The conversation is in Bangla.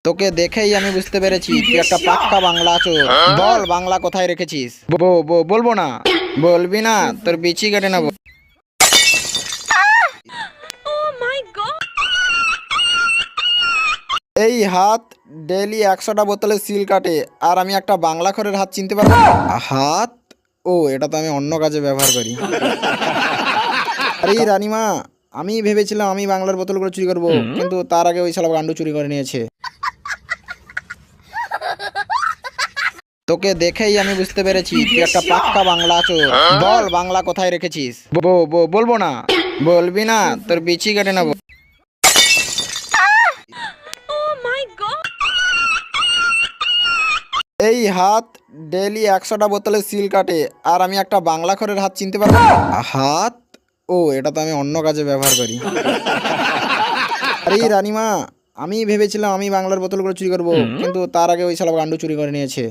তোকে দেখেই আমি বুঝতে পেরেছি তুই একটা পাক্কা বাংলা চোর। বল বাংলা কোথায় রেখেছিস? বলবো না। বলবি না তোর বিচি কেটে নেবো। এই হাত ডেইলি 100টা বোতলে সিল কাটে, আর আমি একটা বাংলা খরের হাত চিনতে পারবো না? হাত? ও, এটা তো আমি অন্য কাজে ব্যবহার করি। আরে রানীমা, আমি ভেবেছিলাম আমি বাংলার বোতলগুলো চুরি করবো, কিন্তু তার আগে ওই শালা গান্ডু চুরি করে নিয়েছে। তোকে দেখেই আমি বুঝতে পেরেছি তুই একটা পাক্কা বাংলা চোর। বল বাংলা কোথায় রেখেছিস? বলবো না। বলবি না তোর বিচি কেটে নেবো। এই হাত ডেইলি 100টা বোতলে সিল কাটে, আর আমি একটা বাংলা খরের হাত চিনতে পারবো না? হাত? ও, এটা তো আমি অন্য কাজে ব্যবহার করি। আরে রানীমা, আমি ভেবেছিলাম আমি বাংলার বোতলগুলো চুরি করবো, কিন্তু তার আগে ওই শালা গান্ডু চুরি করে নিয়েছে।